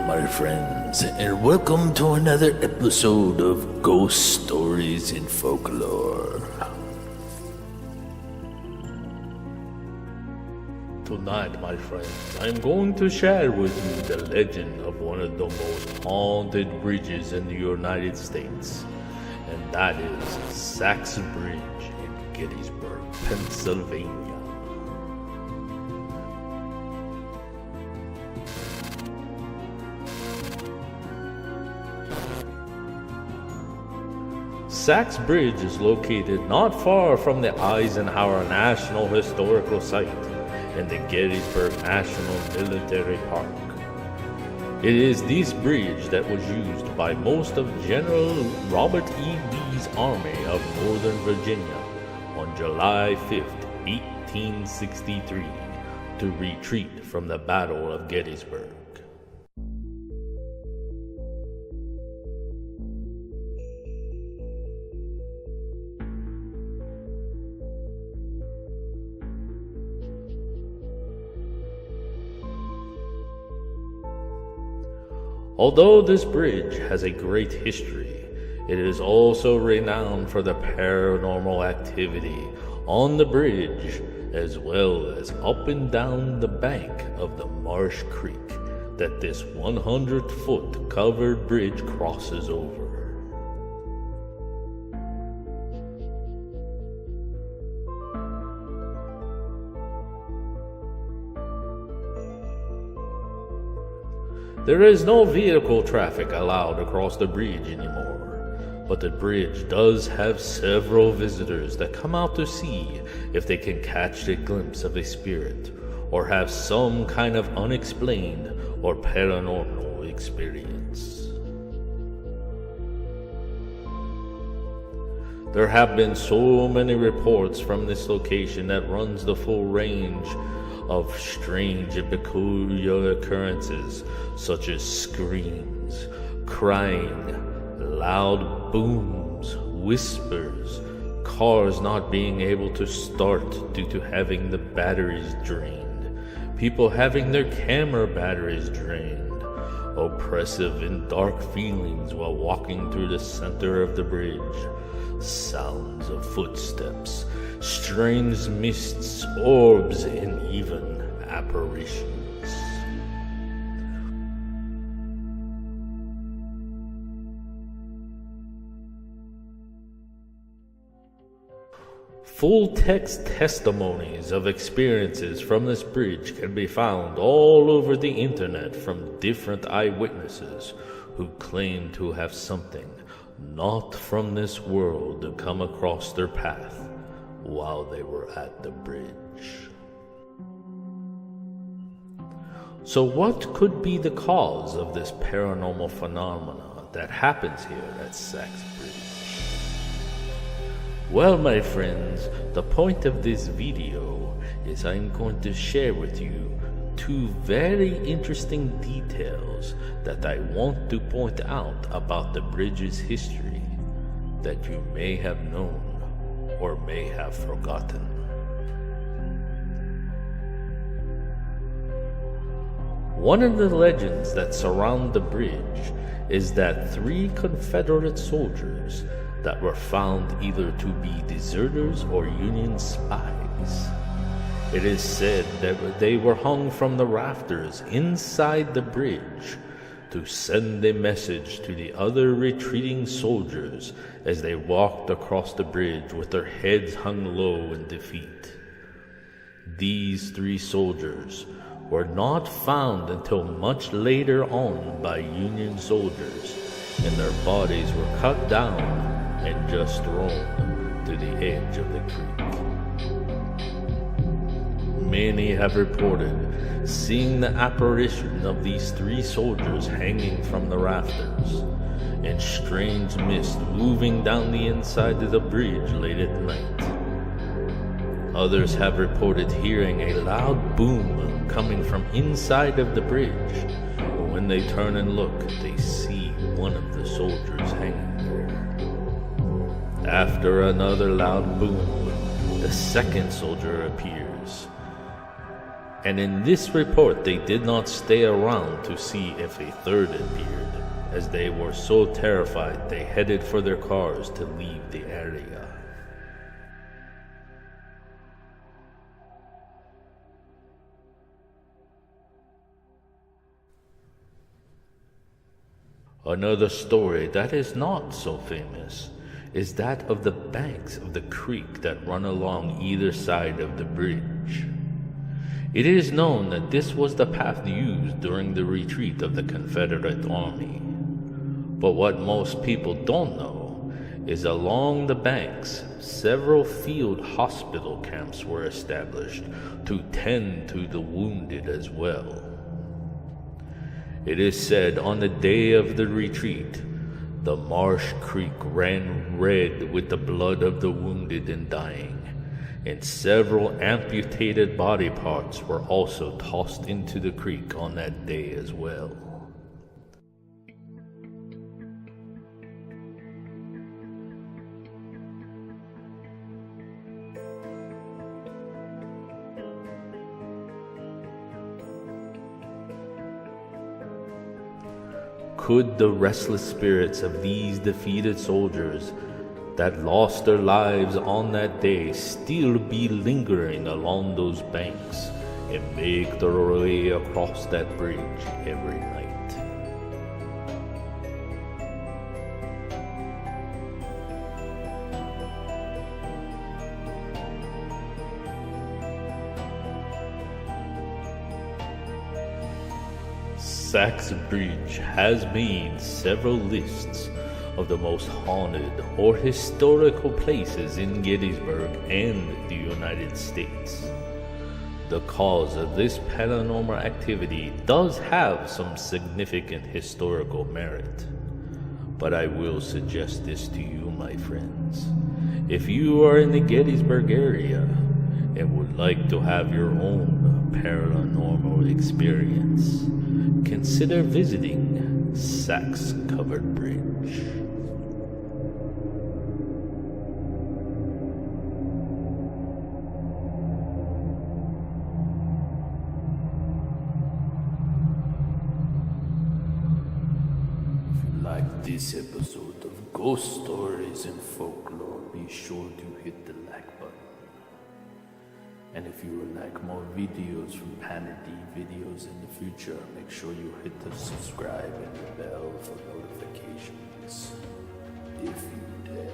my friends, and welcome to another episode of Ghost Stories in Folklore. Tonight, my friends, I'm going to share with you the legend of one of the most haunted bridges in the United States, and that is Sachs Bridge in Gettysburg, Pennsylvania. Sachs Bridge is located not far from the Eisenhower National Historical Site and the Gettysburg National Military Park. It is this bridge that was used by most of General Robert E. Lee's Army of Northern Virginia on July 5, 1863, to retreat from the Battle of Gettysburg. Although this bridge has a great history, it is also renowned for the paranormal activity on the bridge, as well as up and down the bank of the Marsh Creek that this 100-foot covered bridge crosses over. There is no vehicle traffic allowed across the bridge anymore, but the bridge does have several visitors that come out to see if they can catch a glimpse of a spirit or have some kind of unexplained or paranormal experience. There have been so many reports from this location that runs the full range of strange and peculiar occurrences such as screams, crying, loud booms, whispers, cars not being able to start due to having the batteries drained, people having their camera batteries drained, oppressive and dark feelings while walking through the center of the bridge, sounds of footsteps, strange mists, orbs, and even apparitions. Full-text testimonies of experiences from this bridge can be found all over the internet from different eyewitnesses who claim to have something not from this world to come across their path while they were at the bridge. So what could be the cause of this paranormal phenomena that happens here at Sachs Bridge? Well, my friends, the point of this video is I'm going to share with you two very interesting details that I want to point out about the bridge's history that you may have known or may have forgotten. One of the legends that surround the bridge is that 3 Confederate soldiers that were found either to be deserters or Union spies. It is said that they were hung from the rafters inside the bridge to send a message to the other retreating soldiers as they walked across the bridge with their heads hung low in defeat. These 3 soldiers were not found until much later on by Union soldiers, and their bodies were cut down and just thrown to the edge of the creek. Many have reported seeing the apparition of these 3 soldiers hanging from the rafters, and strange mist moving down the inside of the bridge late at night. Others have reported hearing a loud boom coming from inside of the bridge, but when they turn and look, they see one of the soldiers hanging there. After another loud boom, the second soldier appears, And in this report they did not stay around to see if a third appeared, as they were so terrified they headed for their cars to leave the area. Another story that is not so famous is that of the banks of the creek that run along either side of the bridge. It is known that this was the path used during the retreat of the Confederate Army. But what most people don't know is along the banks, several field hospital camps were established to tend to the wounded as well. It is said on the day of the retreat, the Marsh Creek ran red with the blood of the wounded and dying, and several amputated body parts were also tossed into the creek on that day as well. Could the restless spirits of these defeated soldiers that lost their lives on that day still be lingering along those banks and make their way across that bridge every night? Sachs Bridge has made several lists of the most haunted or historical places in Gettysburg and the United States. The cause of this paranormal activity does have some significant historical merit, but I will suggest this to you, my friends. If you are in the Gettysburg area and would like to have your own paranormal experience, consider visiting Sachs Covered Bridge. If you like this episode of Ghost Stories and Folklore, be sure to hit the like button. And if you would like more videos from Panity Videos in the future, make sure you hit the subscribe and the bell for notifications, if you dare.